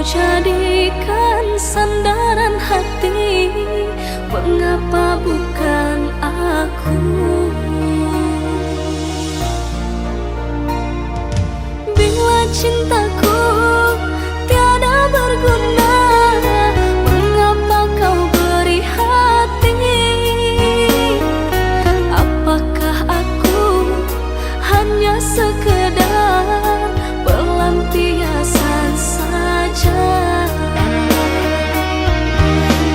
jadikan sandaran hati, mengapa bukan aku? Bila cintaku tiada berguna, mengapa kau beri hati? Apakah aku hanya sekedar pelampiasan saja?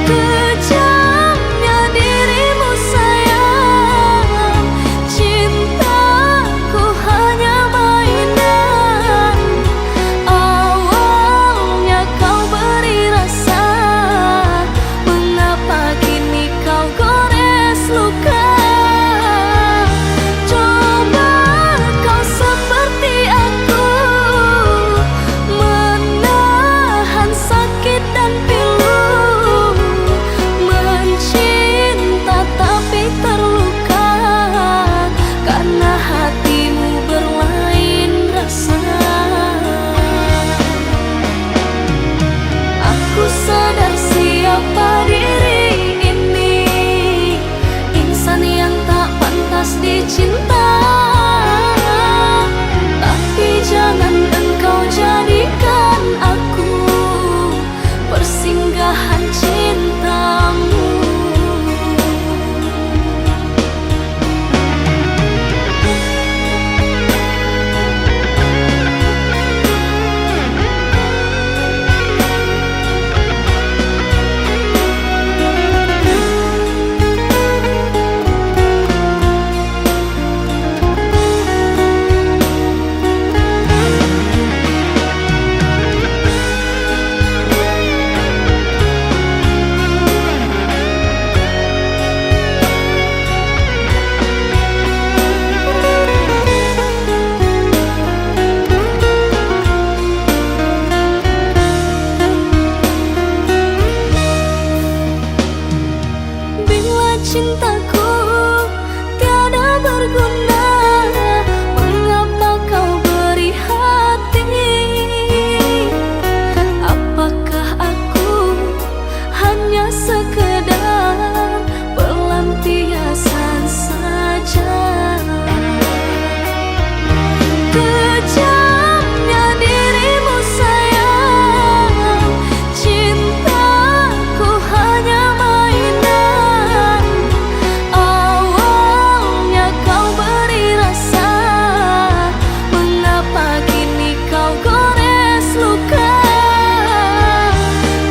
Kejamnya dirimu sayang, cintaku hanya mainan. Awalnya kau beri rasa, mengapa kini kau gores luka? Coba kau seperti aku, menahan sakit dan pilu, mencinta tapi terluka, karena hatimu berlain rasa. Aku sadar siapa diri ini, insan yang tak pantas dicinta. Tapi jangan engkau jadikan aku persinggahan cintamu. Bila cintaku tiada berguna, mengapa kau beri hati? Apakah aku hanya sekedar pelampiasan saja? Kejamnya dirimu sayang, cintaku hanya mainan. Awalnya kau beri rasa, mengapa kini kau gores luka?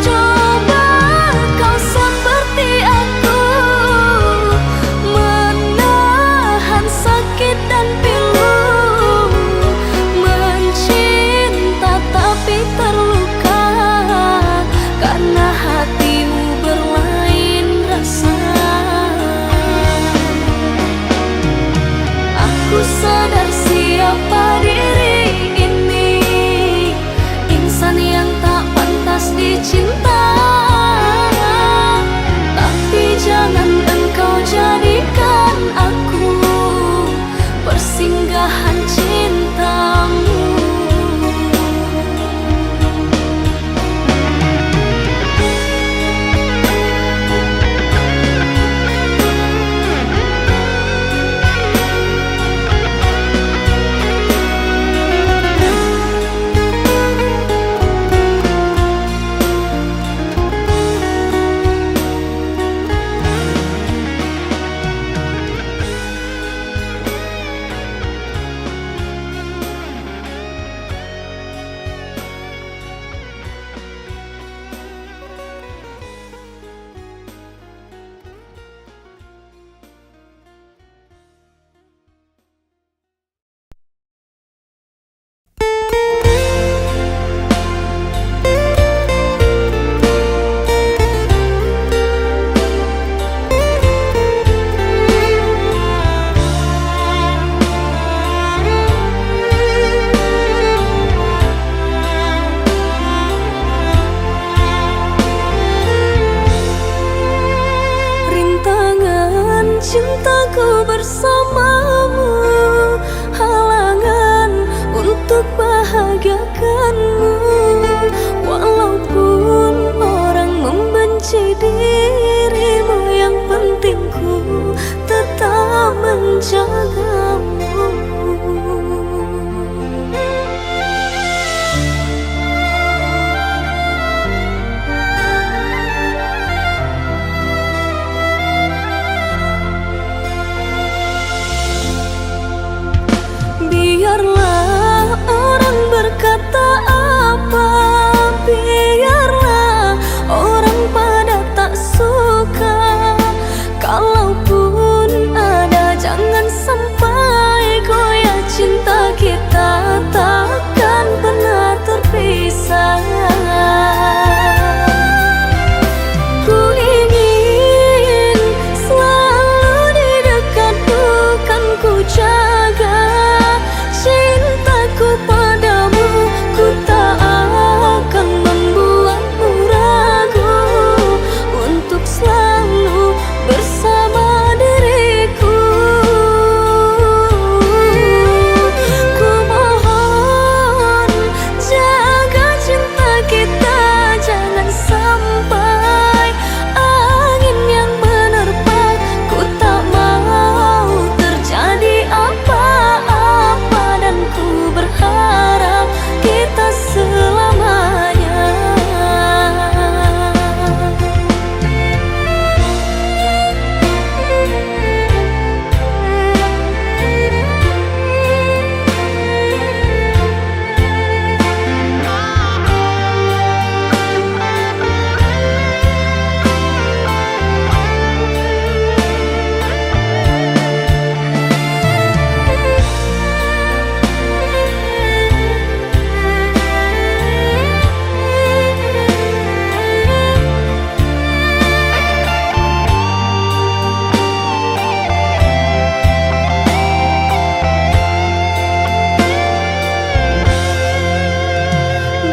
Coba kau seperti aku, menahan sakit dan pilu, mencinta tapi terluka, karena hatimu berlain rasa. Aku sadar siapa diri ini, insan yang tak pantas dicinta. Tapi jangan engkau jadikan aku persinggahan cintamu. cintaku bersamamu, halangan untuk bahagiakanmu. Walau menjagamu. Biarlah orang berkata apa, biarlah orang pada tak suka. Kalaupun ada, jangan sampai goyah cinta kita, takkan pernah terpisah. Ku ingin selalu di dekatmu, kan ku jaga cintaku padamu. Ku tak akan membuatmu ragu untuk selalu bersama diriku. Ku mohon jaga cinta kita, jangan sampai angin yang menerpa. Ku tak mau terjadi apa-apa, dan ku berharap kita selamanya.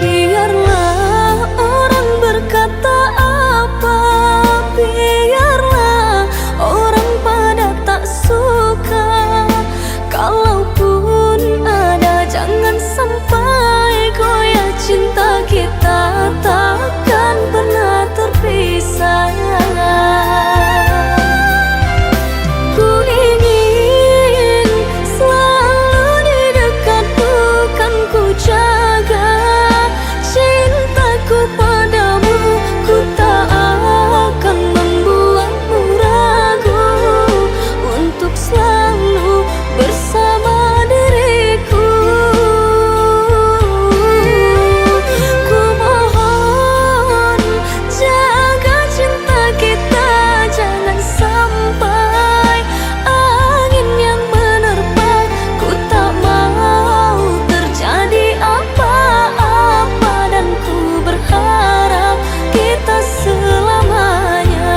Biarlah orang berkata apa, biarlah orang pada tak suka. Kalaupun ada, jangan sampai goyah cinta kita, takkan pernah terpisah. Ku ingin selalu di dekatmu, kan ku jaga cintaku padamu. Ku tak akan membuatmu ragu untuk selalu bersama diriku. Ku mohon jaga cinta kita, jangan sampai angin yang menerpa. Ku tak mau terjadi apa-apa, dan ku berharap kita selamanya.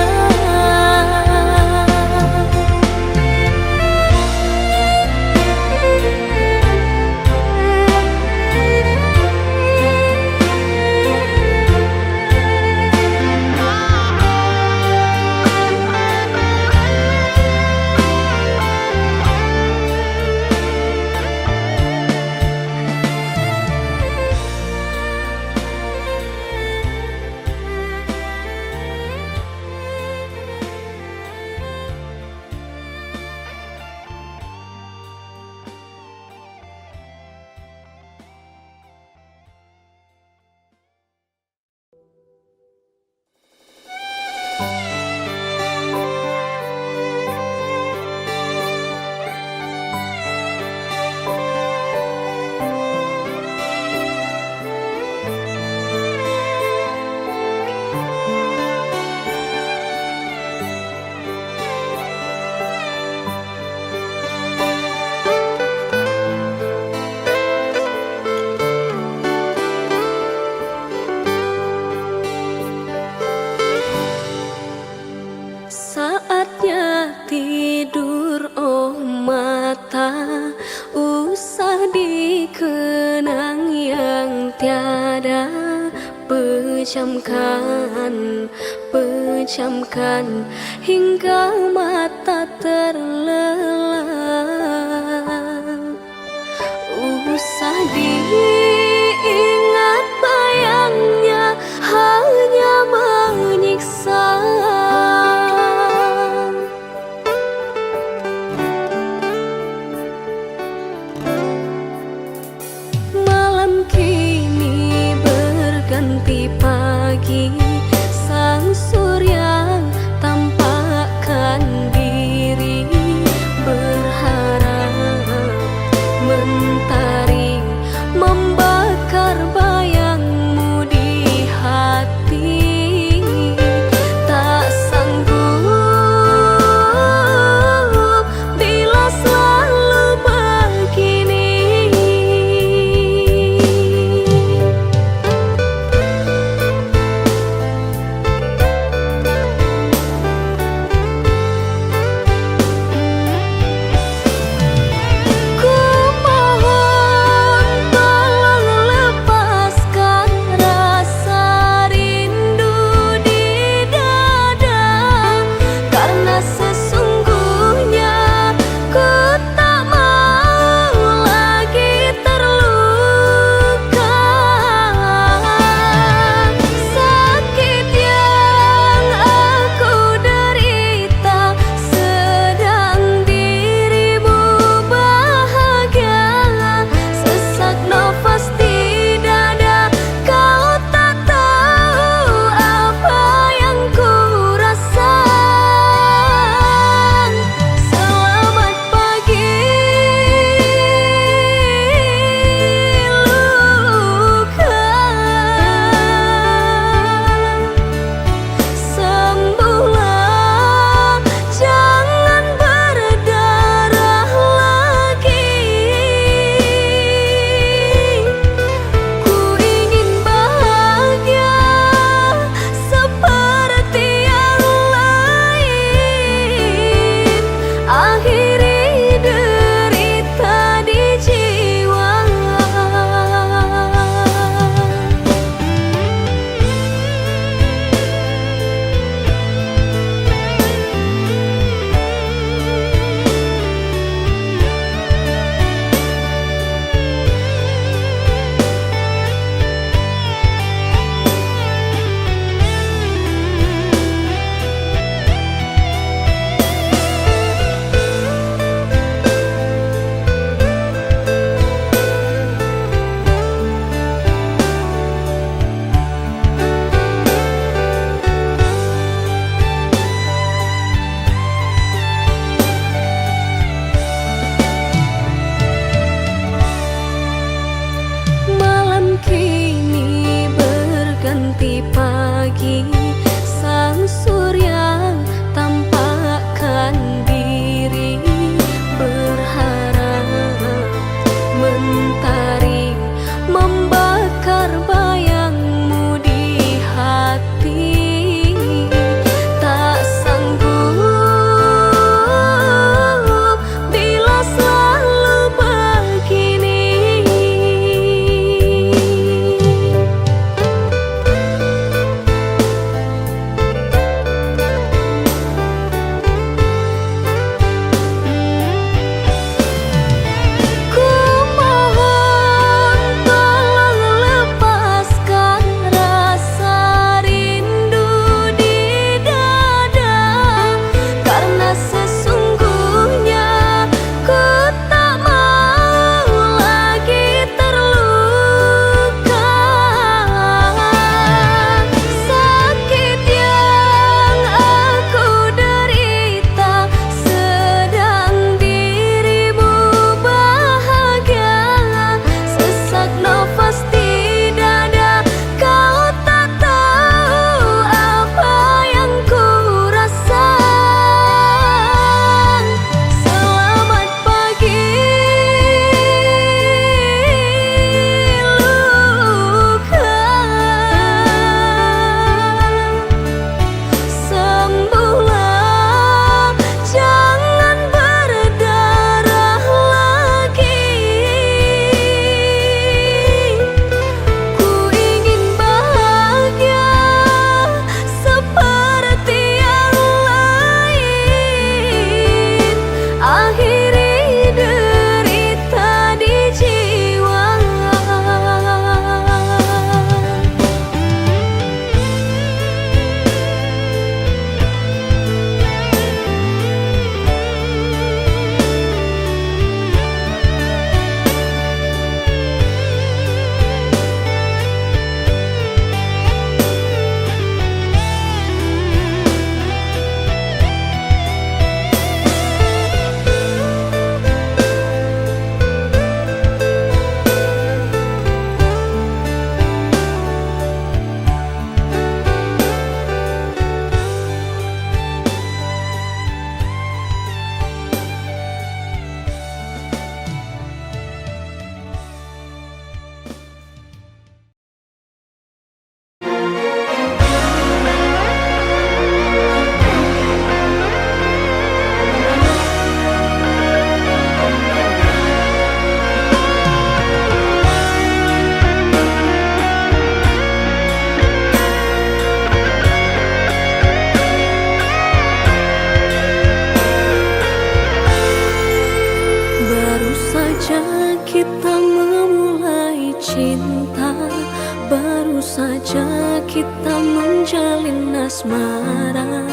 Saatnya tidur, oh mata, usah dikenang yang tiada. Pejamkan, pejamkan hingga mata terlelap. Usah diingat bayangnya, hanya menyiksa. menjalin asmara.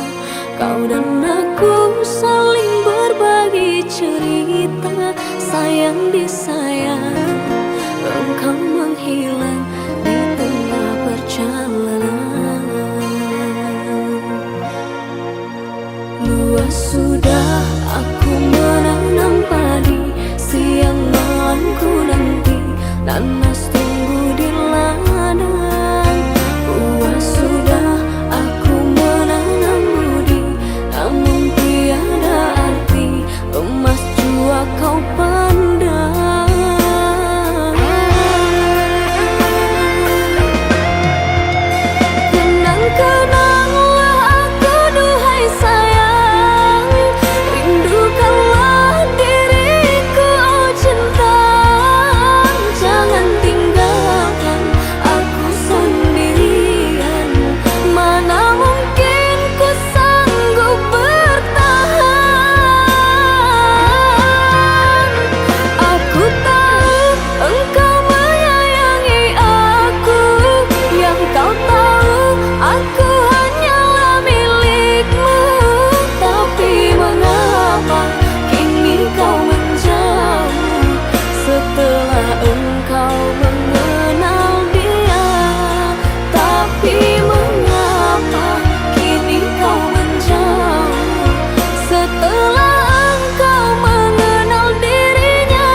Kau dan aku saling berbagi cerita, sayang disayang, engkau menghilang di tengah perjalanan. Luas sudah aku menanam padi, siang malam ku nanti nanas tunggu di ladang. Luas sudah aku menanam budi, namun tiada arti emas jua kau pandang. Kenang-kenanglah aku duhai sayang, rindukanlah diriku oh cinta. Jangan tinggalkan aku sendirian, mana mungkin ku sanggup bertahan. Aku tahu engkau menyayangi aku, yang kau tahu aku hanyalah milikmu. Tapi mengapa kini kau menjauh setelah engkau mengenal dia? Tapi mengapa kini kau menjauh setelah engkau mengenal dirinya?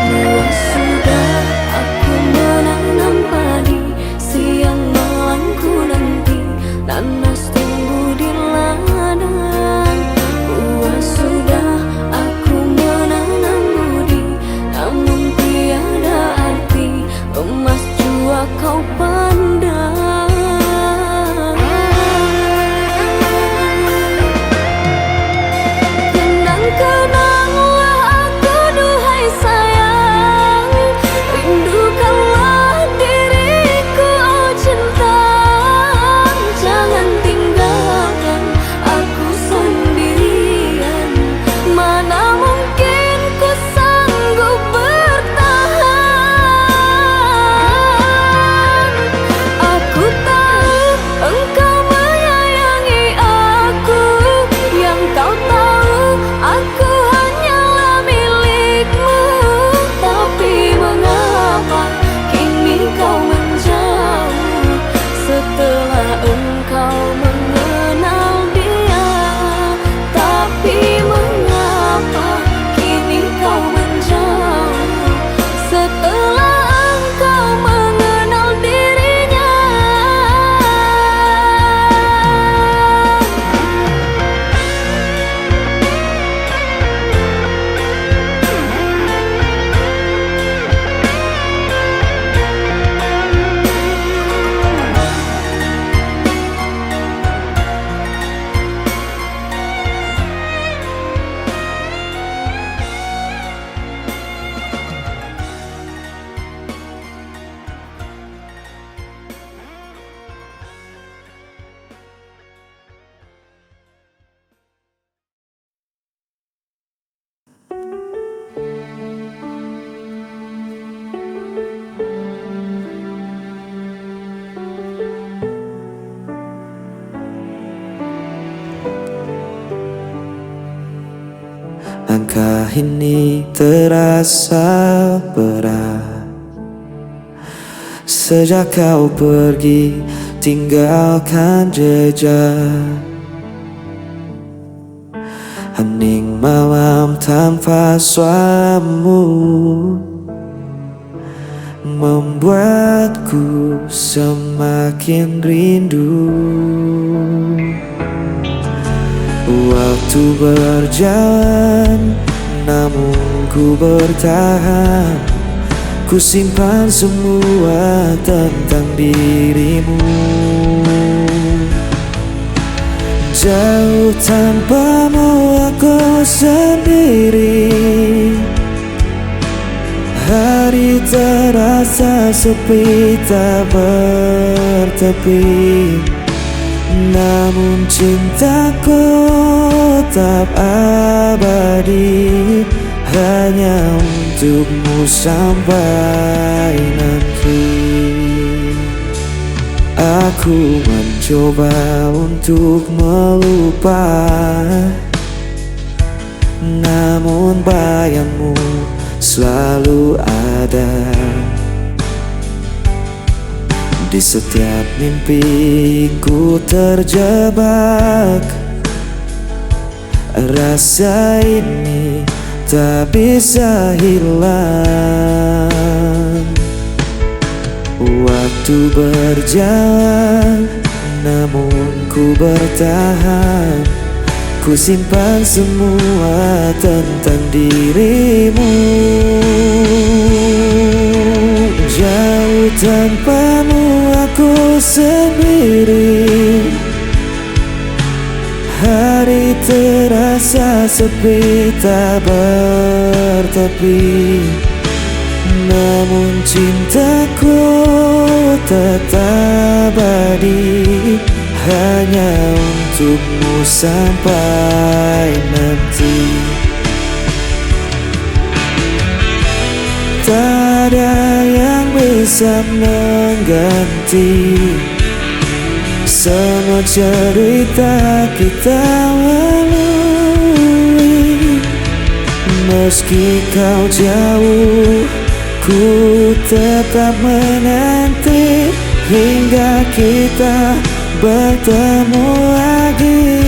Luas sudah aku menanam padi, siang malam ku nanti nanas tunggu di ladang. Luas sudah aku menanam budi, namun tiada arti emas jua kau pandang. Kenang-kenanglah aku duhai sayang, rindukanlah diriku oh cinta. Jangan tinggalkan aku sendirian, mana mungkin ku sanggup bertahan. Aku tahu engkau menyayangi aku, yang kau tahu aku hanyalah milikmu. Tapi mengapa kini kau menjauh setelah engkau mengenal dia? Tapi mengapa kini kau menjauh setelah engkau mengenal dirinya? Langkah ini terasa berat sejak kau pergi tinggalkan jejak. Hening malam tanpa suaramu membuatku semakin rindu. Waktu berjalan namun ku bertahan. Ku simpan semua tentang dirimu. Jauh tanpamu aku sendiri. Hari terasa sepi tak bertepi, namun cintaku tetap abadi, hanya untukmu sampai nanti. Aku mencoba untuk melupa, namun bayangmu selalu ada. Di setiap mimpi ku terjebak. Rasa ini tak bisa hilang. Waktu berjalan, namun ku bertahan. Ku simpan semua tentang dirimu. Jauh tanpamu aku sendiri. Hari terasa sepi tak bertepi, namun cintaku tetap abadi, hanya untukmu sampai nanti. Tak ada yang bisa mengganti semua cerita kita lalui. Meski kau jauh, ku tetap menanti hingga kita bertemu lagi.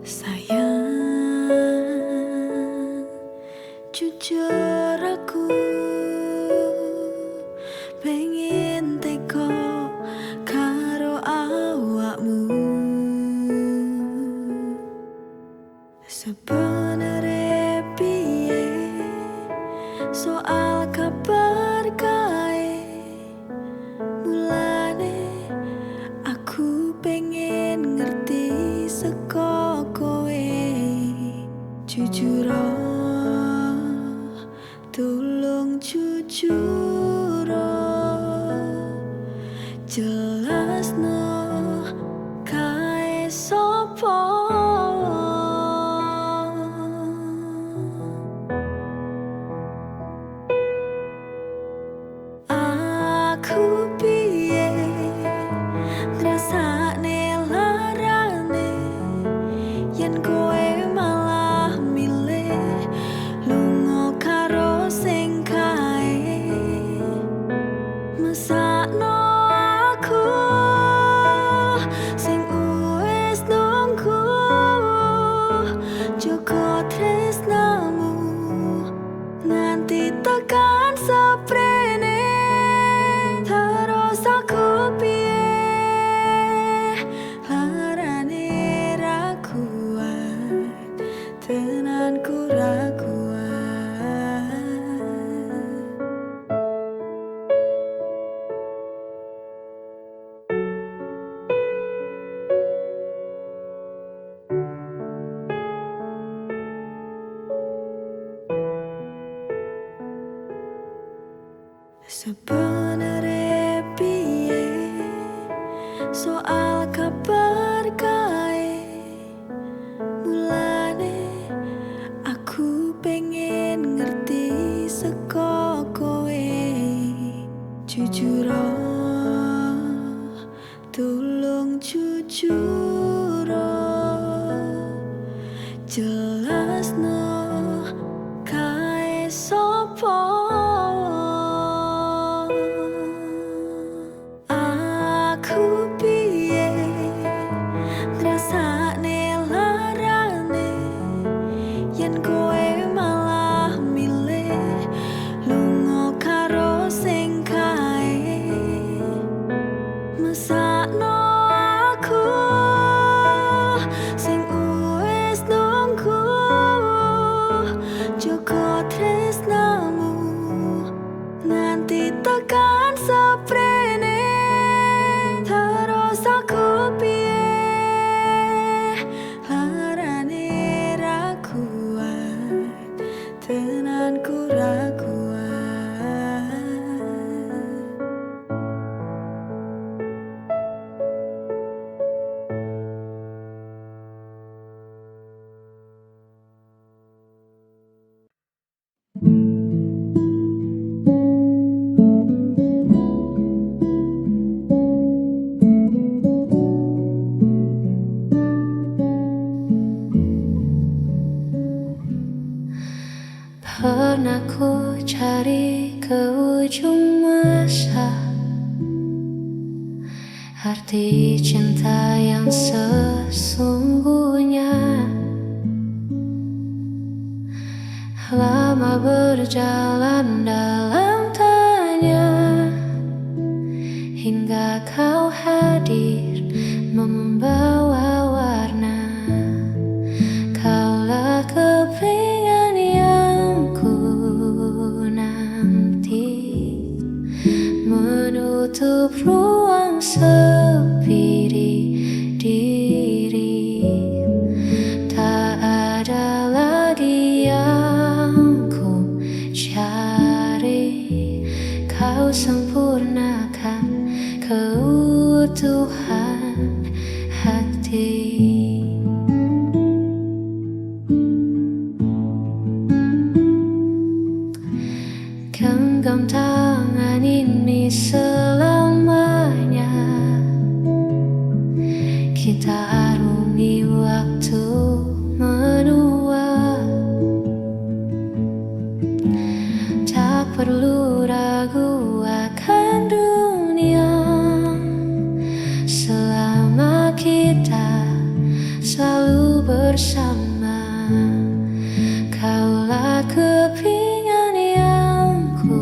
Sayang, jujur aku pengen teko karo awakmu. Sebenere piye soal kabar kae, mulane aku pengen ngerti seko kowe. Jujur, tolong jujur, jelasno kae sopo. Aku piye ngrasakne larane yen kowe malah milih lunga karo sing kae. Mesakno aku sing wis nunggu, joko tresnamu nganti tekan seprene. Terus aku piye larane ra kuat, tenanku ra kuat. Sebenere piye soal kabar kae, mulane aku pengen ngerti seko kowe. Jujur, tolong jujur, Pernah ku cari ke ujung masa arti cinta yang sesungguhnya. Lama berjalan dalam tanya hingga kau hadir membawa warna. Kaulah kepingan yang ku nanti, menutup ruang sepi di diri. Tak ada lagi yang ku cari, kau sempurnakan keutuhan hati. Genggam tangan ini selamanya, kita arungi waktu menua. Tak perlu ragu akan dunia, selama kita selalu bersama. Kaulah kepingan yang ku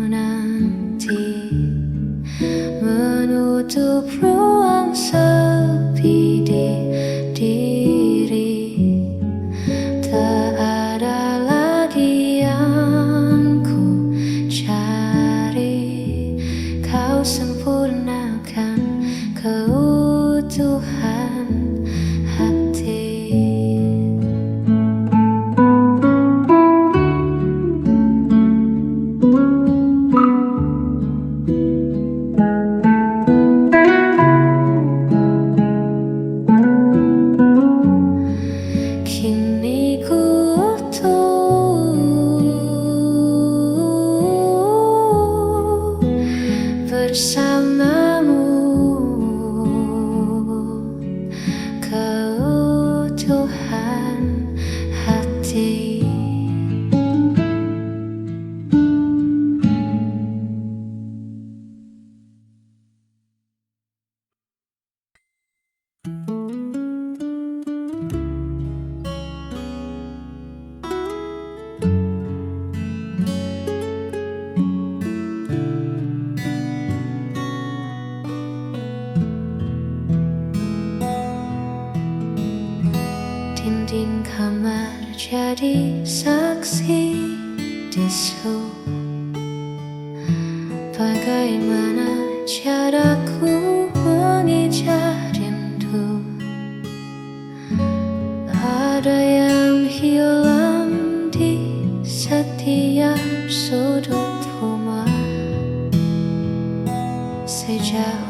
nanti, menutup ruang sepi di diri. Tak ada lagi yang ku cari, kau sempurnakan keutuhan hati. Kini ku utuh bersamamu, keutuhan hati. Dinding kamar jadi saksi bisu. Bagaimana caraku mengejar rindu? Ada yang hilang di setiap sudut rumah. Sejak